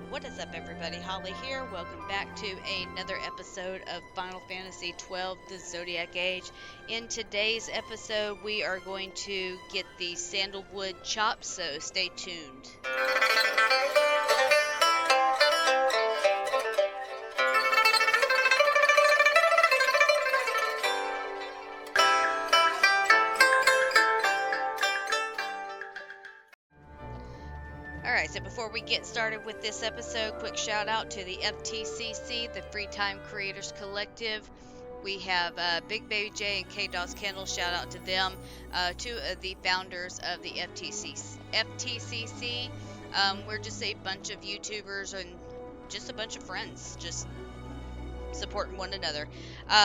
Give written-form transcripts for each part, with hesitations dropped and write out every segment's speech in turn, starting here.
What is up, everybody? Holly here. Welcome back to another episode of Final Fantasy XII, the Zodiac Age. In today's episode, we are going to get the Sandlewood chops, so stay tuned. Alright, so before we get started with this episode, quick shout out to the FTCC, the Free Time Creators Collective. We have Big Baby J and K Dawes Kendall, shout out to them, two of the founders of the FTCC. We're just a bunch of YouTubers and just a bunch of friends, just supporting one another.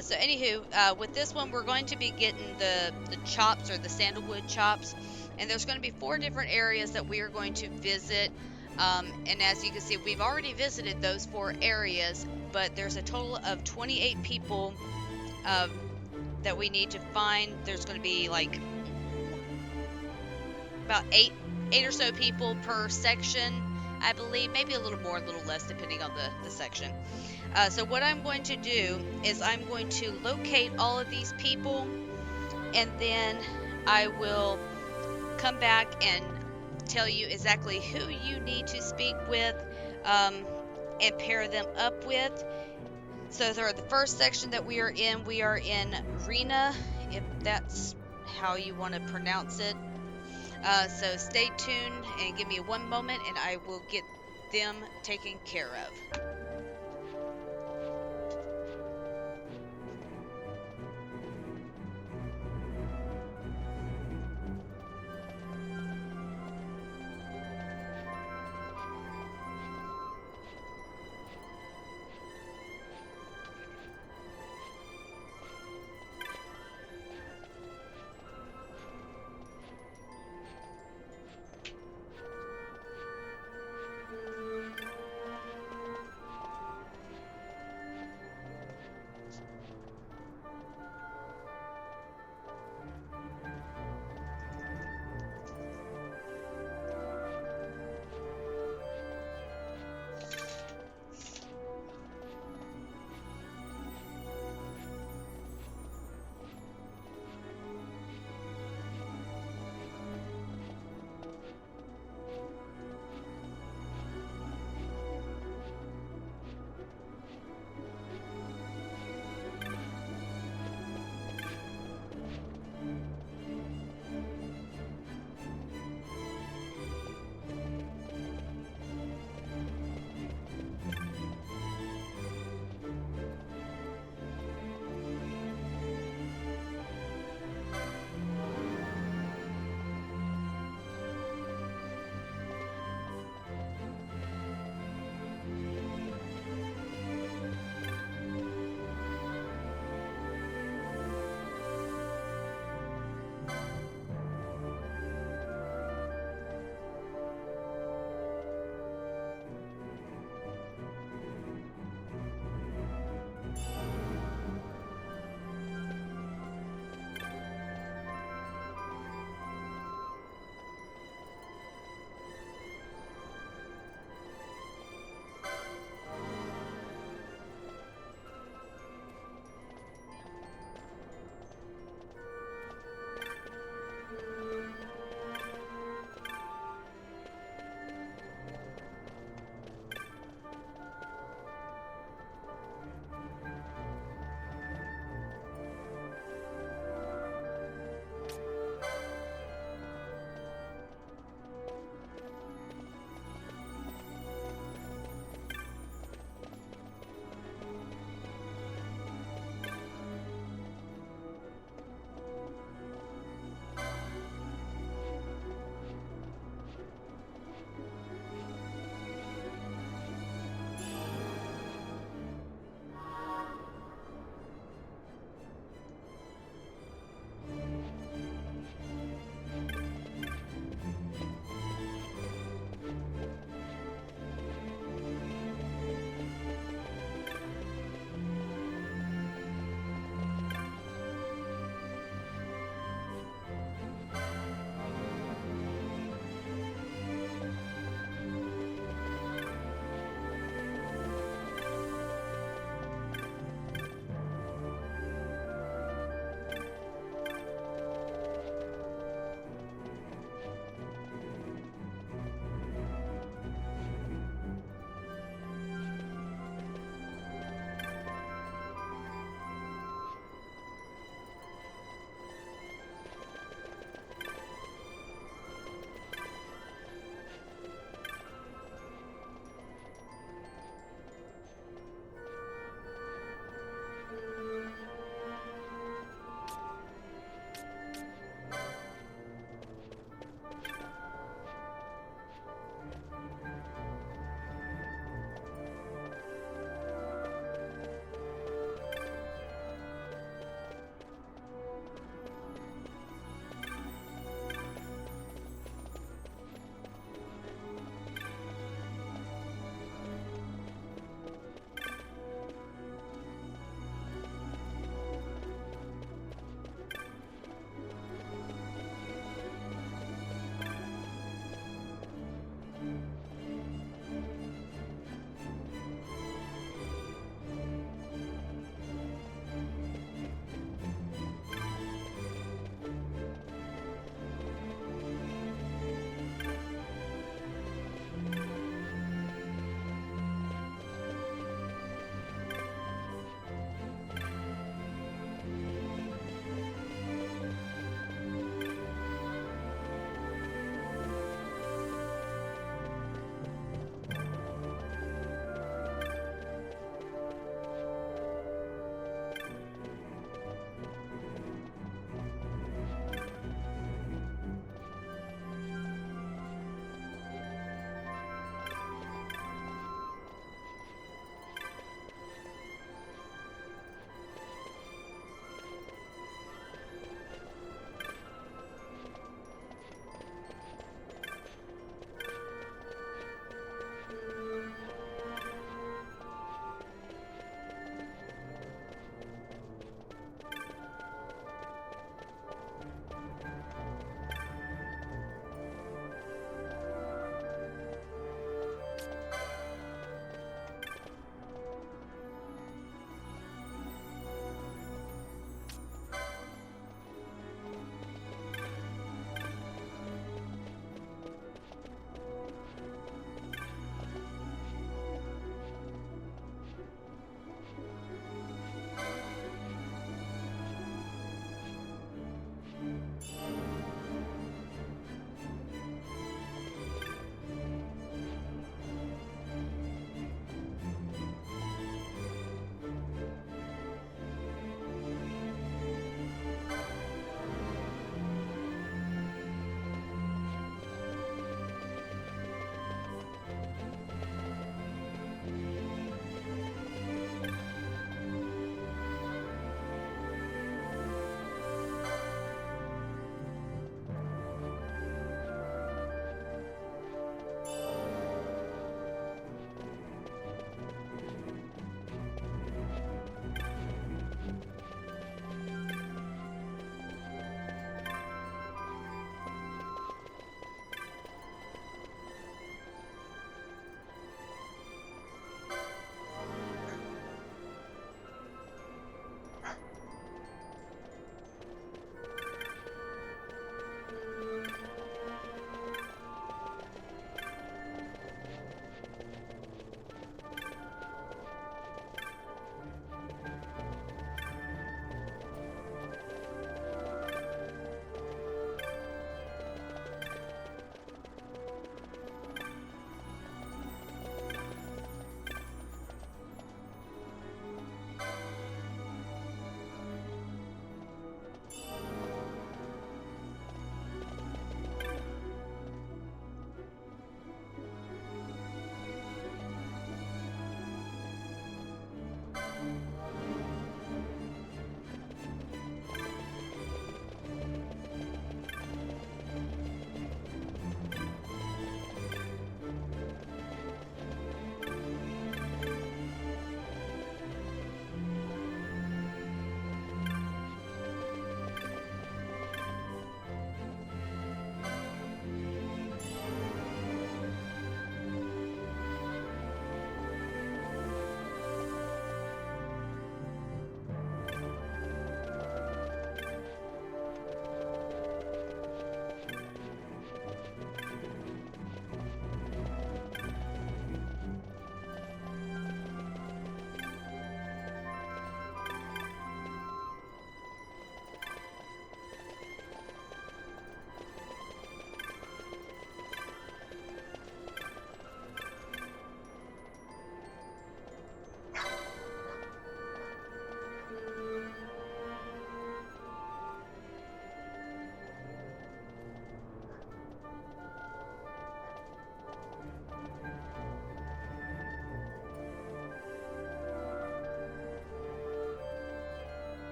So anywho, with this one, we're going to be getting the chops, or the Sandalwood chops, and there's going to be 4 different areas that we are going to visit. And as you can see, we've already visited those 4 areas, but there's a total of 28 people that we need to find. There's going to be like about eight or so people per section, I believe, maybe a little more, a little less, depending on the section. So what I'm going to do is I'm going to locate all of these people, and then I will come back and tell you exactly who you need to speak with and pair them up with. So for the first section that we are in Rena, if that's how you want to pronounce it. So stay tuned and give me 1 moment and I will get them taken care of.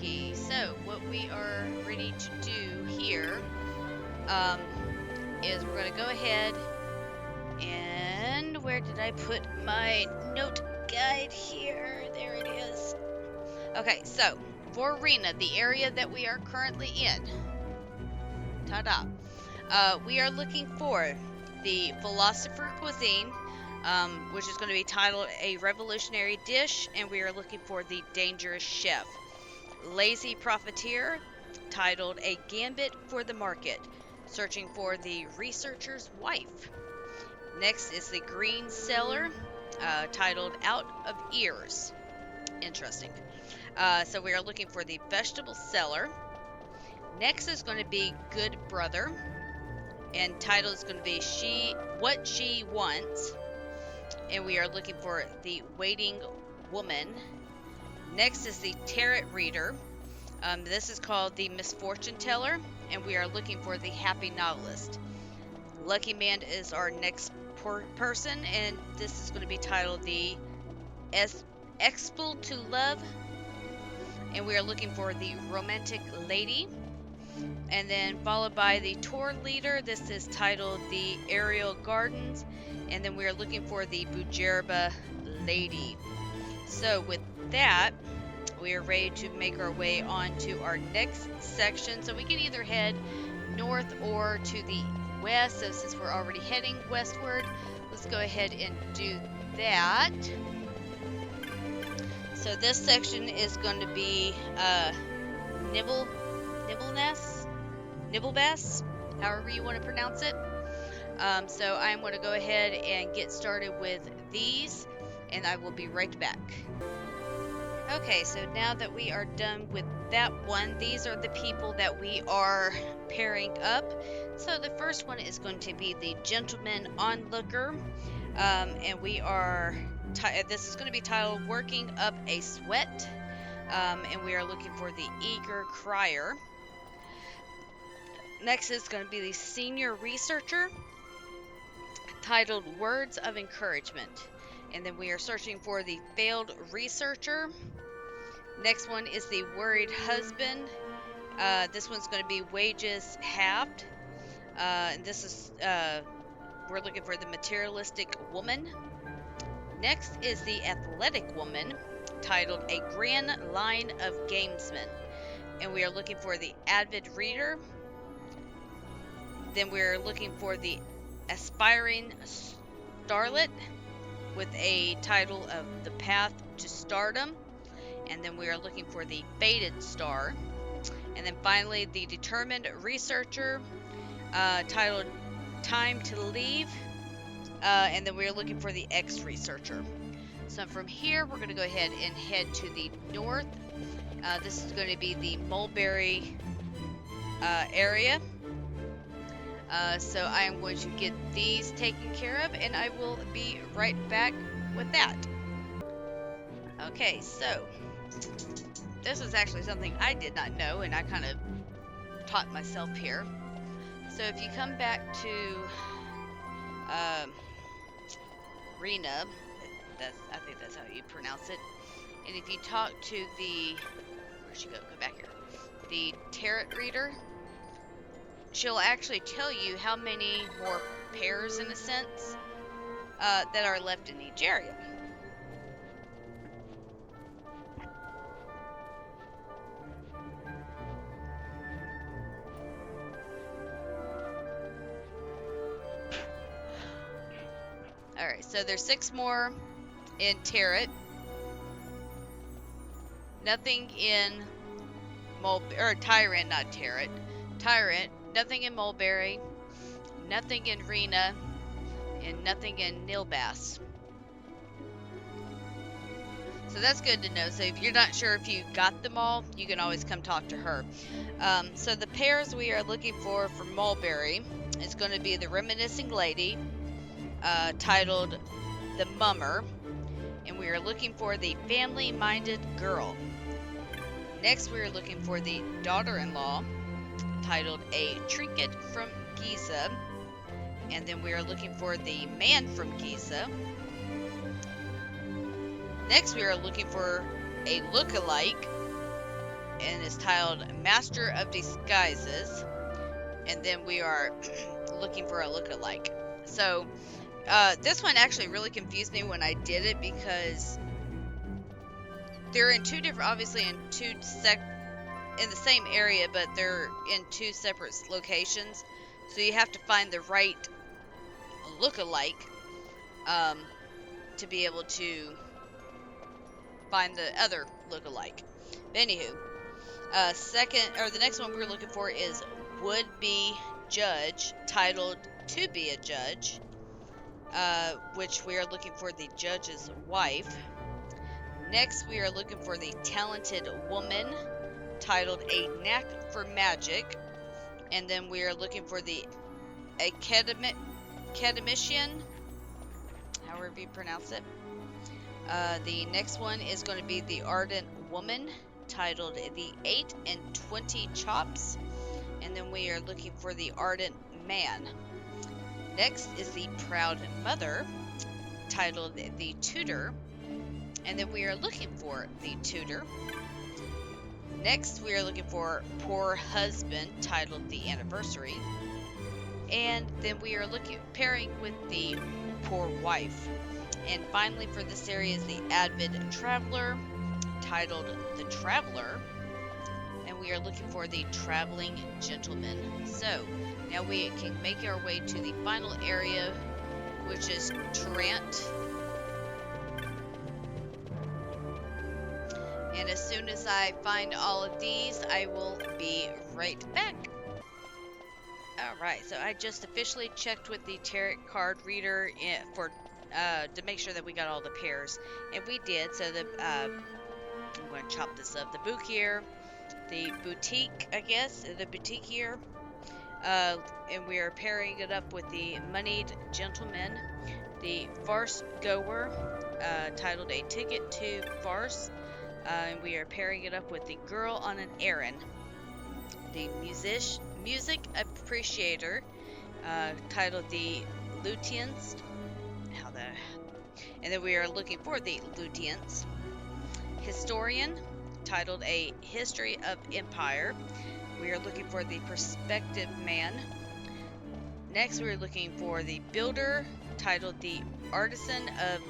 dokie. So what we are ready to do here is we're going to go ahead and where did I put my note guide here? There it is. Okay, so for Rena, the area that we are currently in, ta-da, we are looking for the Philosopher Cuisine, which is going to be titled A Revolutionary Dish, and we are looking for the Dangerous Chef. Lazy Profiteer, titled A Gambit for the Market, searching for the Researcher's Wife. Next is the Green Cellar, titled Out of Ears. Interesting. So we are looking for the Vegetable Cellar. Next is going to be Good Brother, and title is going to be What She Wants, and we are looking for the Waiting Woman. Next is the Tarot Reader. This is called the Misfortune Teller, and we are looking for the Happy Novelist. Lucky Man is our next person, and this is going to be titled the Expel to Love, and we are looking for the Romantic Lady. And then followed by the Tour Leader. This is titled the Aerial Gardens, and then we are looking for the Bujerba Lady. So with that, we are ready to make our way on to our next section. So we can either head north or to the west. So since we're already heading westward, let's go ahead and do that. So this section is going to be Nibblebass, however you want to pronounce it. So I'm going to go ahead and get started with these, and I will be right back. Okay, so now that we are done with that one, these are the people that we are pairing up. So the first one is going to be the Gentleman Onlooker, and we are, this is going to be titled Working Up a Sweat, and we are looking for the Eager Crier. Next is going to be the Senior Researcher, titled Words of Encouragement. And then we are searching for the Failed Researcher. Next one is the Worried Husband. This one's going to be Wages Halved. And this is, we're looking for the Materialistic Woman. Next is the Athletic Woman, titled A Grand Line of Gamesmen. And we are looking for the Avid Reader. Then we're looking for the Aspiring Starlet with a title of The Path to Stardom. And then we are looking for the Faded Star. And then finally the Determined Researcher, titled Time to Leave. And then we are looking for the X-Researcher. So from here we're going to go ahead and head to the north. This is going to be the Mulberry area. So I am going to get these taken care of, and I will be right back with that. Okay, so this is actually something I did not know, and I kind of taught myself here. So if you come back to Rena, I think that's how you pronounce it, and if you talk to the, where'd she go? Go back here. The Tarot Reader, she'll actually tell you how many more pairs, in a sense, that are left in each area. Alright, so there's 6 more in Tarot. Nothing in Tyrant, not Tarot. Tyrant. Nothing in Mulberry, nothing in Rena, and nothing in Nilbass. So that's good to know. So if you're not sure if you got them all, you can always come talk to her. So the pairs we are looking for Mulberry is going to be the Reminiscing Lady, titled The Mummer, and we are looking for the Family-Minded Girl. Next we are looking for the Daughter-in-Law, titled A Trinket from Giza, and then we are looking for the Man from Giza. Next we are looking for a look-alike, and is titled Master of Disguises. And then we are looking for a lookalike. So this one actually really confused me when I did it, because they're in two different, obviously in in the same area, but they're in two separate locations. So you have to find the right lookalike to be able to find the other lookalike. But anywho, the next one we're looking for is would-be judge, titled To Be a Judge, which we are looking for the judge's wife. Next, we are looking for the talented woman, titled A Knack for Magic. And then we are looking for the academician, however you pronounce it. The next one is going to be the ardent woman, titled The 8 and 20 Chops. And then we are looking for the ardent man. Next is the proud mother, titled The Tutor. And then we are looking for the tutor. Next, we are looking for poor husband, titled The Anniversary. And then we are pairing with the poor wife. And finally, for this area is the avid traveler, titled The Traveler. And we are looking for the traveling gentleman. So now we can make our way to the final area, which is Trent. And as soon as I find all of these, I will be right back. Alright, so I just officially checked with the tarot card reader to make sure that we got all the pairs. And we did, so I'm going to chop this up. The bouquier, the boutique, I guess, the boutiquier. And we are pairing it up with the moneyed gentleman. The farce goer, titled A Ticket to Farce. And we are pairing it up with the girl on an errand. The music appreciator, titled The Luteans. And then we are looking for the Luteans. Historian, titled A History of Empire. We are looking for the Perspective Man. Next, we are looking for the builder, titled The Artisan of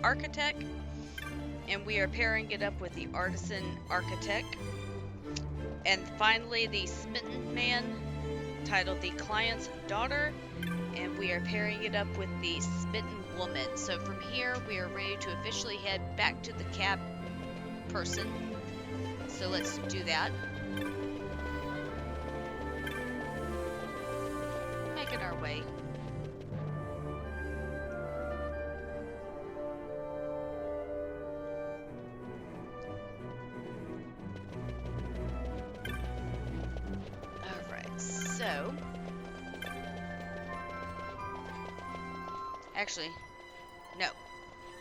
Architect. And we are pairing it up with the artisan architect. And finally, the smitten man, titled The Client's Daughter. And we are pairing it up with the smitten woman. So from here, we are ready to officially head back to the cab person. So let's do that. Making our way. So, actually, no,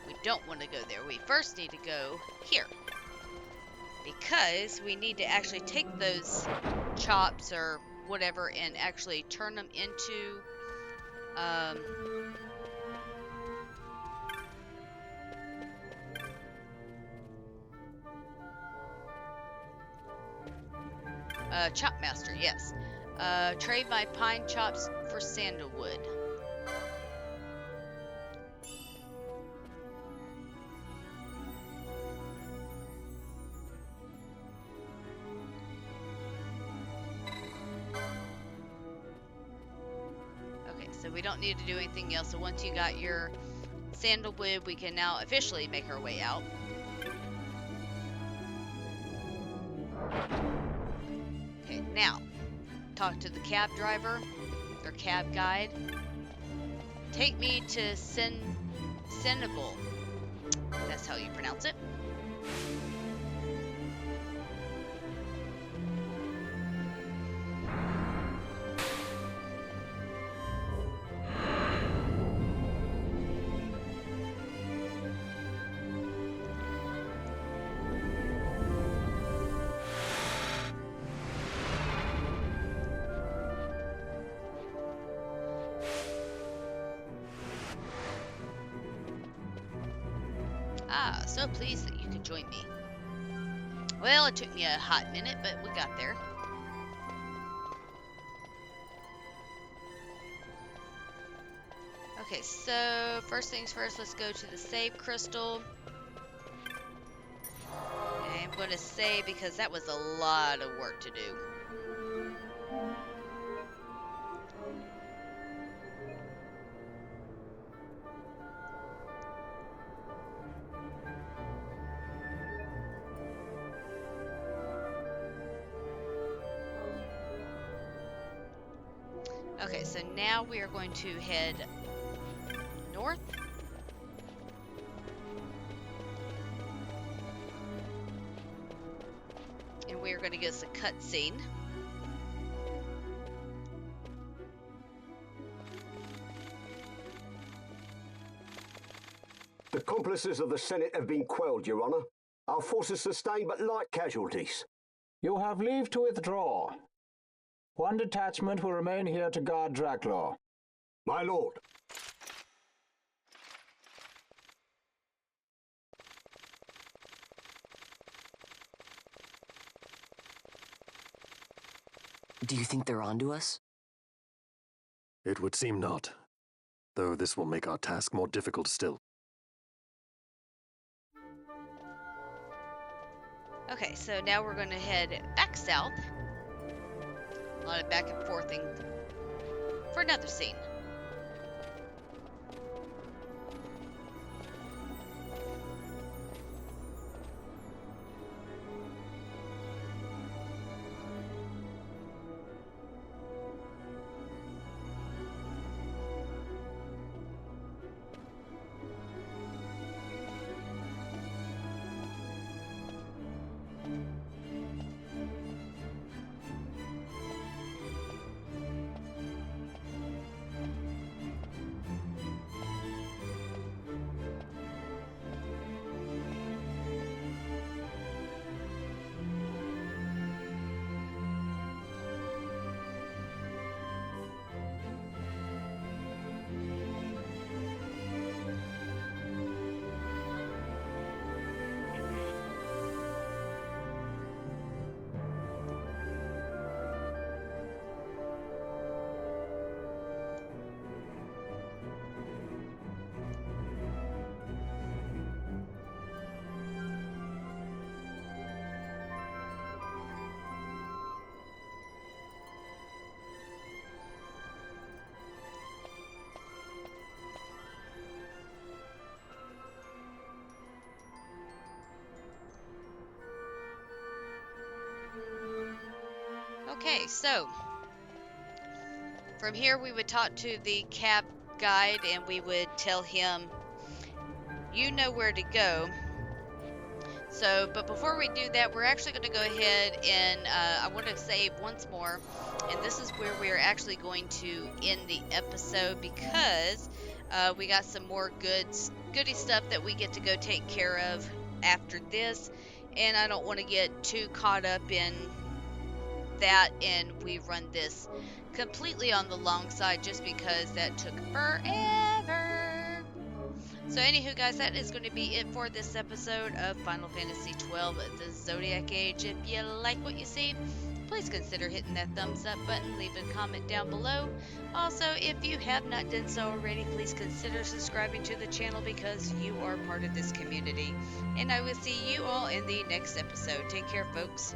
we don't want to go there. We first need to go here, because we need to actually take those chops or whatever and actually turn them into chop master, yes. Trade my pine chops for sandalwood. Okay, so we don't need to do anything else. So once you got your sandalwood, we can now officially make our way out. Okay, now talk to the cab driver or cab guide. Take me to Sandlewood. That's how you pronounce it. So pleased that you could join me. Well, it took me a hot minute, but we got there. Okay, so first things first, let's go to the save crystal. Okay, I'm going to save because that was a lot of work to do. Okay, so now we are going to head north. And we are going to get us a cutscene. The accomplices of the Senate have been quelled, Your Honour. Our forces sustained but light casualties. You have leave to withdraw. One detachment will remain here to guard Draclaw. My lord. Do you think they're onto us? It would seem not, though this will make our task more difficult still. Okay, so now we're going to head back south. A lot of back and forthing for another scene. Okay, so from here we would talk to the cab guide and we would tell him, you know where to go. So, but before we do that, we're actually going to go ahead and I want to save once more. And this is where we are actually going to end the episode because we got some more goody stuff that we get to go take care of after this. And I don't want to get too caught up in that and we run this completely on the long side just because that took forever. So anywho guys, that is going to be it for this episode of Final Fantasy XII, the Zodiac Age. If you like what you see, please consider hitting that thumbs up button, leave a comment down below. Also, if you have not done so already, please consider subscribing to the channel because you are part of this community. And I will see you all in the next episode. Take care, folks.